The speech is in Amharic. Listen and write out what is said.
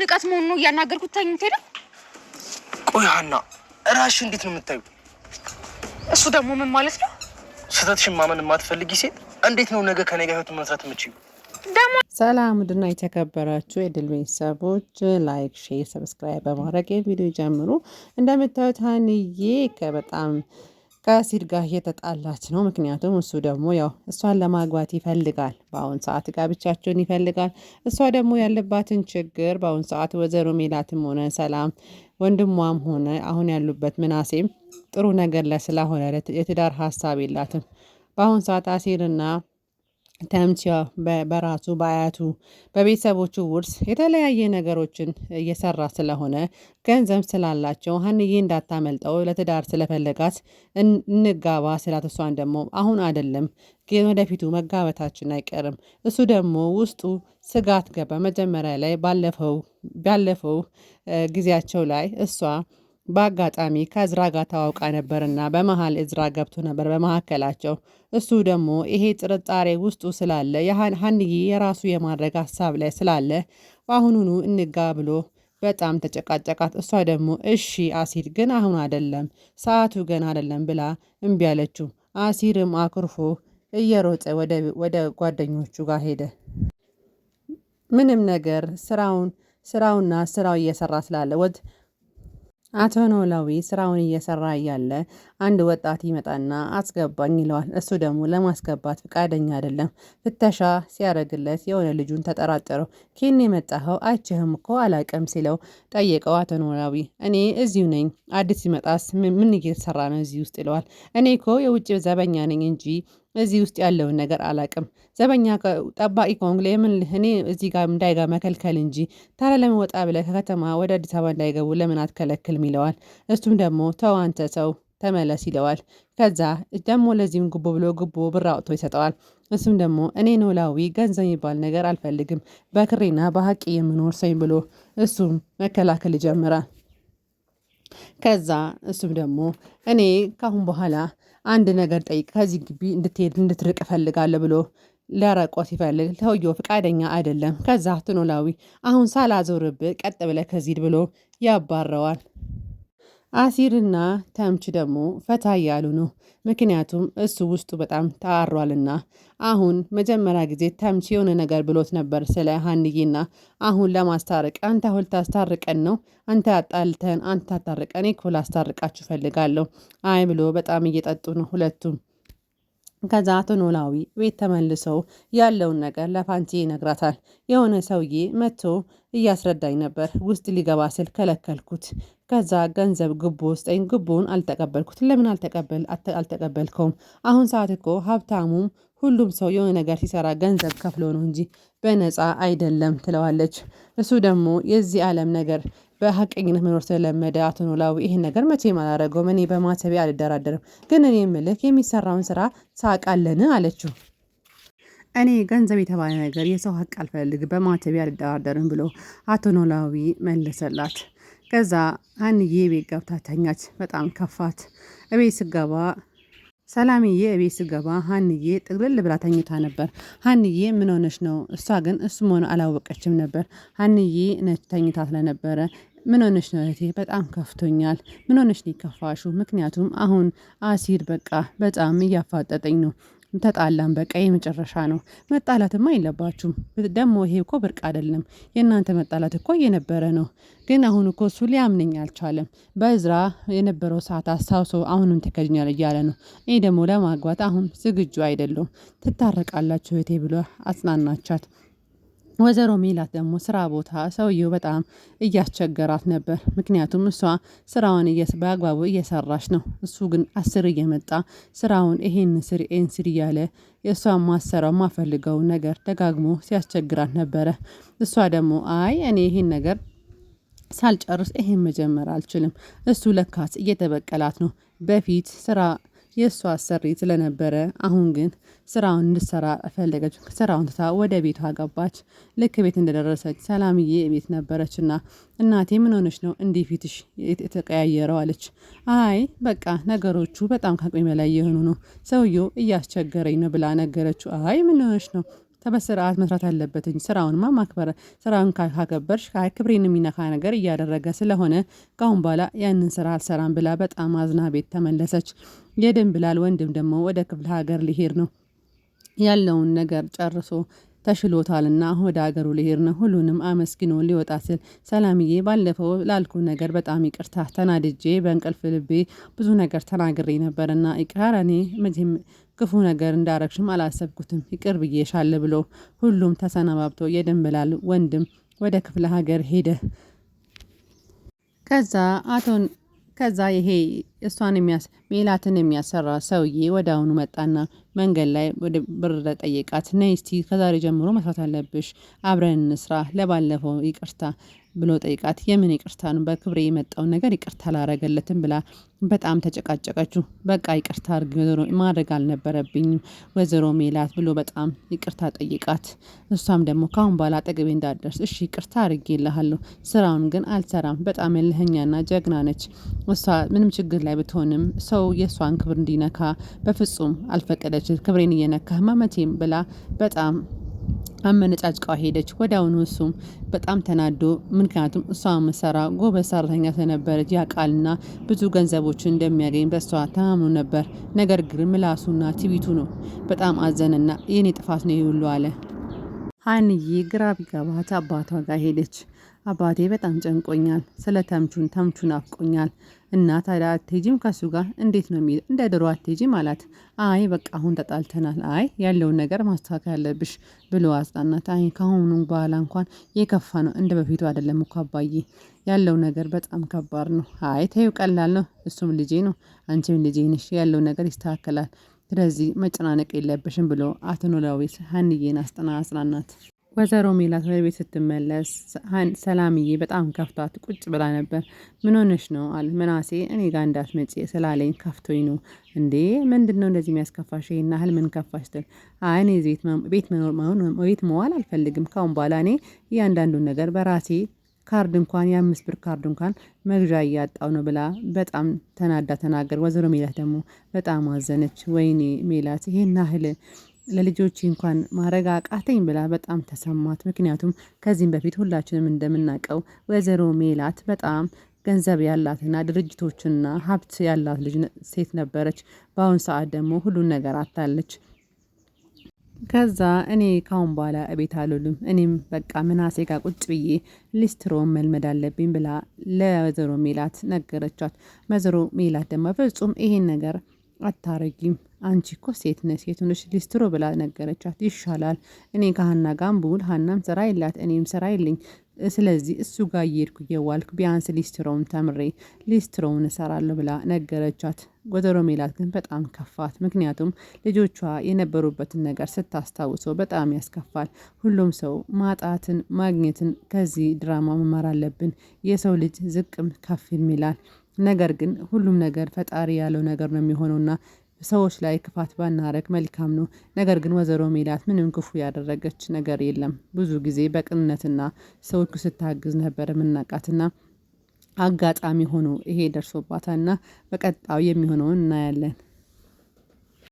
ንቀት መሆኑ ነው እያናገርኩት ታኝት ሄደ። ቆይ ሀና እራስሽ እንዴት ነው የምታዩ? እሱ ደግሞ ምን ማለት ነው? ስህተትሽን ማመን የማትፈልጊ ሴት እንዴት ነው ነገ ከኔ ጋር ህይወት መስራት የምትችይው? ሰላም ድና የተከበራችሁ የድል ቤተሰቦች ላይክ፣ ሼር፣ ሰብስክራይብ በማድረግ ቪዲዮ ጀምሩ። እንደምታዩት ሀንዬ በጣም ከአሲድ ጋር እየተጣላች ነው። ምክንያቱም እሱ ደግሞ ያው እሷን ለማግባት ይፈልጋል። በአሁን ሰዓት ጋብቻቸውን ይፈልጋል። እሷ ደግሞ ያለባትን ችግር በአሁን ሰዓት ወይዘሮ ሜላትም ሆነ ሰላም ወንድሟም ሆነ አሁን ያሉበት ምናሴም ጥሩ ነገር ላይ ስላሆነ የትዳር ሀሳብ የላትም። በአሁን ሰዓት አሲርና ተምቺያ በራሱ በአያቱ በቤተሰቦቹ ውርስ የተለያየ ነገሮችን እየሰራ ስለሆነ ገንዘብ ስላላቸው ሀንዬ እንዳታመልጠው ለትዳር ስለፈለጋት እንጋባ ስላት፣ እሷን ደግሞ አሁን አይደለም ግን ወደፊቱ መጋበታችን አይቀርም። እሱ ደግሞ ውስጡ ስጋት ገባ። መጀመሪያ ላይ ባለፈው ጊዜያቸው ላይ እሷ በአጋጣሚ ከእዝራ ጋር ታዋውቃ ነበርና በመሀል እዝራ ገብቶ ነበር በመካከላቸው። እሱ ደግሞ ይሄ ጥርጣሬ ውስጡ ስላለ ሀንዬ የራሱ የማድረግ ሀሳብ ላይ ስላለ በአሁኑኑ እንጋ ብሎ በጣም ተጨቃጨቃት። እሷ ደግሞ እሺ አሲር ግን አሁን አይደለም ሰዓቱ ገና አይደለም ብላ እምቢ አለችው። አሲርም አኩርፎ እየሮጠ ወደ ጓደኞቹ ጋር ሄደ። ምንም ነገር ስራውና ስራው እየሰራ ስላለ አቶ ኖላዊ ስራውን እየሰራ እያለ አንድ ወጣት ይመጣና አስገባኝ ይለዋል። እሱ ደግሞ ለማስገባት ፈቃደኛ አይደለም። ፍተሻ ሲያደርግለት የሆነ ልጁን ተጠራጠረው። ኬን የመጣኸው አይችህም እኮ አላቅም ሲለው ጠየቀው። አቶ ኖላዊ እኔ እዚሁ ነኝ፣ አዲስ ሲመጣስ ምን እየተሰራ ነው እዚህ ውስጥ ይለዋል። እኔ እኮ የውጭ ዘበኛ ነኝ እንጂ እዚህ ውስጥ ያለውን ነገር አላቅም። ዘበኛ ጠባቂ ከሆንክ ለምን እኔ እዚህ ጋር እንዳይጋ መከልከል እንጂ ታዲያ ለምን ወጣ ብለህ ከከተማ ወደ አዲስ አበባ እንዳይገቡ ለምን አትከለክልም ይለዋል። እሱም ደግሞ ተው አንተ ሰው ተመለስ ይለዋል። ከዛ ደግሞ ለዚህም ጉቦ ብሎ ጉቦ ብር አውጥቶ ይሰጠዋል። እሱም ደግሞ እኔ ኖላዊ ገንዘብ የሚባል ነገር አልፈልግም፣ በክሬና በሀቂ የምኖር ሰኝ ብሎ እሱም መከላከል ይጀምራል። ከዛ እሱም ደግሞ እኔ ካሁን በኋላ አንድ ነገር ጠይቅ፣ ከዚህ ግቢ እንድትሄድ እንድትርቅ እፈልጋለሁ ብሎ ሊያረቆ ሲፈልግ ሰውየው ፈቃደኛ አይደለም። ከዛ ኖላዊ አሁን ሳላዞርብህ ቀጥ ብለህ ከዚህ ብሎ ያባረዋል። አሲርና ተምች ደግሞ ፈታ እያሉ ነው። ምክንያቱም እሱ ውስጡ በጣም ተአሯልና አሁን መጀመሪያ ጊዜ ተምች የሆነ ነገር ብሎት ነበር ስለ ሀንዬና አሁን ለማስታረቅ አንተ ሁል ታስታርቀን ነው አንተ አጣልተን አንተ ታታርቀን እኮ ላስታርቃችሁ ፈልጋለሁ አይ ብሎ በጣም እየጠጡ ነው ሁለቱም። ከዛ አቶ ኖላዊ ቤት ተመልሰው ያለውን ነገር ለፋንቲ ይነግራታል። የሆነ ሰውዬ መጥቶ እያስረዳኝ ነበር፣ ውስጥ ሊገባ ስል ከለከልኩት። ከዛ ገንዘብ ግቦ ውስጠኝ ግቦውን አልተቀበልኩት። ለምን አልተቀበልከውም? አሁን ሰዓት እኮ ሀብታሙም ሁሉም ሰው የሆነ ነገር ሲሰራ ገንዘብ ከፍሎ ነው እንጂ በነፃ አይደለም ትለዋለች። እሱ ደግሞ የዚህ ዓለም ነገር በሀቀኝነት መኖር ስለለመደ አቶ ኖላዊ ይህን ነገር መቼም አላደረገውም፣ እኔ በማተቤ አልደራደርም፣ ግን እኔ የምልህ የሚሰራውን ስራ ሳቃለን አለችው። እኔ ገንዘብ የተባለ ነገር የሰው ሀቅ አልፈልግ፣ በማተቤ አልደራደርም ብሎ አቶ ኖላዊ መለሰላት። ከዛ ሀንዬ ቤት ገብታ ተኛች። በጣም ከፋት። እቤት ስገባ ሰላምዬ እቤት ስገባ ሀንዬ ጥቅልል ብላ ተኝታ ነበር። ሀንዬ ምን ሆነች ነው? እሷ ግን እሱም ሆነ አላወቀችም ነበር። ሀንዬ ነች ተኝታ ስለነበረ ምን ሆነች ነው እህቴ? በጣም ከፍቶኛል። ምን ሆነች ነው ከፋሹ? ምክንያቱም አሁን አሲር በቃ በጣም እያፋጠጠኝ ነው። ተጣላን፣ በቃ የመጨረሻ ነው። መጣላትማ የለባችሁም ደግሞ ይሄ እኮ ብርቅ አይደለም። የእናንተ መጣላት እኮ እየነበረ ነው። ግን አሁን እኮ እሱ ሊያምነኝ አልቻለም። በእዝራ የነበረው ሰዓት አስታውሶ አሁንም ትከጅኛል እያለ ነው። እኔ ደግሞ ለማግባት አሁን ዝግጁ አይደለሁም። ትታረቃላችሁ እህቴ ብሎ አጽናናቻት። ወይዘሮ ሜላት ደግሞ ስራ ቦታ ሰውየው በጣም እያስቸገራት ነበር። ምክንያቱም እሷ ስራውን በአግባቡ እየሰራች ነው። እሱ ግን አስር እየመጣ ስራውን ይሄን ስር እያለ የእሷን ማሰራው ማፈልገውን ነገር ደጋግሞ ሲያስቸግራት ነበረ። እሷ ደግሞ አይ እኔ ይሄን ነገር ሳልጨርስ ይሄን መጀመር አልችልም። እሱ ለካስ እየተበቀላት ነው። በፊት ስራ የእሷ አሰሪ ስለነበረ አሁን ግን ስራውን እንድትሰራ ፈለገች። ስራውን ትታ ወደ ቤቷ ገባች። ልክ ቤት እንደደረሰች ሰላምዬ ቤት ነበረችና እናቴ ምን ሆነች ነው እንዲህ ፊትሽ የተቀያየረው አለች። አይ በቃ ነገሮቹ በጣም ከአቅሜ በላይ የሆኑ ነው፣ ሰውየው እያስቸገረኝ ነው ብላ ነገረችው። አይ ምን ሆነች ነው በስርዓት መስራት አለበት እንጂ ስራውንማ ማክበር ስራውን ካከበርሽ ክብሬን የሚነካ ነገር እያደረገ ስለሆነ ካሁን በኋላ ያንን ስራ አልሰራም ብላ በጣም አዝና ቤት ተመለሰች። የድንብላል ወንድም ደግሞ ወደ ክፍለ ሀገር ሊሄድ ነው ያለውን ነገር ጨርሶ ተሽሎታልና ወደ ሀገሩ ሊሄድ ነው። ሁሉንም አመስግኖ ሊወጣ ሲል ሰላምዬ ባለፈው ላልኩ ነገር በጣም ይቅርታ ተናድጄ በእንቅልፍ ልቤ ብዙ ነገር ተናግሬ ነበርና ይቅር እኔ መቼም ክፉ ነገር እንዳረግሽም አላሰብኩትም ይቅር ብዬሻለሁ ብሎ ሁሉም ተሰናባብቶ የድንብላል ወንድም ወደ ክፍለ ሀገር ሄደ። ከዛ ይሄ እሷን ሜላትን የሚያሰራ ሰውዬ ወደ አሁኑ መጣና መንገድ ላይ ወደ ብር ጠየቃት። ነይ እስቲ ከዛሬ ጀምሮ መስራት አለብሽ፣ አብረን እንስራ፣ ለባለፈው ይቅርታ ብሎ ጠይቃት። የምን ይቅርታ ነው? በክብሬ የመጣውን ነገር ይቅርታ አላረገለትም ብላ በጣም ተጨቃጨቀችው። በቃ ይቅርታ አድርጊ ወይዘሮ፣ ማድረግ አልነበረብኝም ወይዘሮ ሜላት ብሎ በጣም ይቅርታ ጠይቃት። እሷም ደግሞ ካሁን በኋላ አጠገቤ እንዳትደርስ እሺ ይቅርታ አድርጌልሃለሁ፣ ስራውን ግን አልሰራም። በጣም እልህኛና ጀግና ነች እሷ። ምንም ችግር ላይ ብትሆንም ሰው የእሷን ክብር እንዲነካ በፍጹም አልፈቀደች። ክብሬን እየነካህማ መቼም ብላ በጣም አመነጫጭቃ ሄደች። ወዲያውኑ እሱም በጣም ተናዶ ምክንያቱም እሷ መሰራ ጎበዝ ሰራተኛ ስለነበረች ያቃልና ብዙ ገንዘቦችን እንደሚያገኝ በሷ ተማምኖ ነበር። ነገር ግን ምላሱና ትዕቢቱ ነው። በጣም አዘነና የኔ ጥፋት ነው ይሁሉ አለ። ሀንዬ ግራ ቢገባት አባቷ ጋር ሄደች። አባቴ በጣም ጨንቆኛል፣ ስለ ተምቹን አፍቆኛል እና ታዲያ አትሄጂም ከሱ ጋር? እንዴት ነው የሚል እንደ ድሮ አትሄጂም አላት። አይ በቃ አሁን ተጣልተናል፣ አይ ያለውን ነገር ማስተካከል ያለብሽ ብሎ አጽናናት። አይ ከአሁኑ በኋላ እንኳን የከፋ ነው፣ እንደ በፊቱ አይደለም እኮ አባዬ፣ ያለው ነገር በጣም ከባድ ነው። አይ ተይው ቀላል ነው፣ እሱም ልጄ ነው፣ አንቺም ልጄ ነሽ፣ ያለው ነገር ይስተካከላል፣ ስለዚህ መጨናነቅ የለብሽም ብሎ አቶ ኖላዊ ሀንዬን አጽናናት። ወይዘሮ ሜላት ወደ ቤት ስትመለስ ሰላምዬ በጣም ከፍቷት ቁጭ ብላ ነበር። ምን ሆነሽ ነው አለ ምናሴ። እኔ ጋር እንዳትመጪ ስላለኝ ከፍቶኝ ነው። እንዴ ምንድነው እንደዚህ የሚያስከፋሽ? ይሄን ያህል ምን ከፋሽ? ትል አይ እኔ ቤት መዋል አልፈልግም። ካሁን በኋላ እኔ እያንዳንዱን ነገር በራሴ ካርድ እንኳን የ5 ብር ካርድ እንኳን መግዣ እያጣው ነው ብላ በጣም ተናዳ ተናገር። ወይዘሮ ሜላት ደግሞ በጣም አዘነች። ወይኔ ሜላት ይሄን ያህል ለልጆች እንኳን ማድረግ አቃተኝ ብላ በጣም ተሰማት። ምክንያቱም ከዚህም በፊት ሁላችንም እንደምናውቀው ወይዘሮ ሜላት በጣም ገንዘብ ያላትና ድርጅቶችና ሀብት ያላት ልጅ ሴት ነበረች። በአሁን ሰዓት ደግሞ ሁሉን ነገር አታለች። ከዛ እኔ ካሁን በኋላ እቤት አልውልም፣ እኔም በቃ ምናሴ ጋር ቁጭ ብዬ ሊስትሮን መልመድ አለብኝ ብላ ለወይዘሮ ሜላት ነገረቻት። ወይዘሮ ሜላት ደግሞ ፍጹም ይሄን ነገር አታረጊም፣ አንቺ እኮ ሴት ነሽ፣ ሴት ሆነሽ ሊስትሮ ብላ ነገረቻት። ይሻላል እኔ ከሀና ጋር ብውል፣ ሀናም ስራ የላት እኔም ስራ የለኝ፣ ስለዚህ እሱ ጋር እየሄድኩ እየዋልኩ ቢያንስ ሊስትሮውን ተምሬ ሊስትሮውን እሰራለሁ ብላ ነገረቻት። ወይዘሮ ሜላት ግን በጣም ከፋት። ምክንያቱም ልጆቿ የነበሩበትን ነገር ስታስታውሰው በጣም ያስከፋል። ሁሉም ሰው ማጣትን ማግኘትን ከዚህ ድራማ መማር አለብን። የሰው ልጅ ዝቅም ከፍም ይላል። ነገር ግን ሁሉም ነገር ፈጣሪ ያለው ነገር ነው የሚሆነውና ሰዎች ላይ ክፋት ባናረግ መልካም ነው። ነገር ግን ወይዘሮ ሜላት ምንም ክፉ ያደረገች ነገር የለም። ብዙ ጊዜ በቅንነትና ሰዎች ስታግዝ ነበር የምናውቃትና አጋጣሚ ሆኖ ይሄ ደርሶባታልና በቀጣዩ የሚሆነውን እናያለን።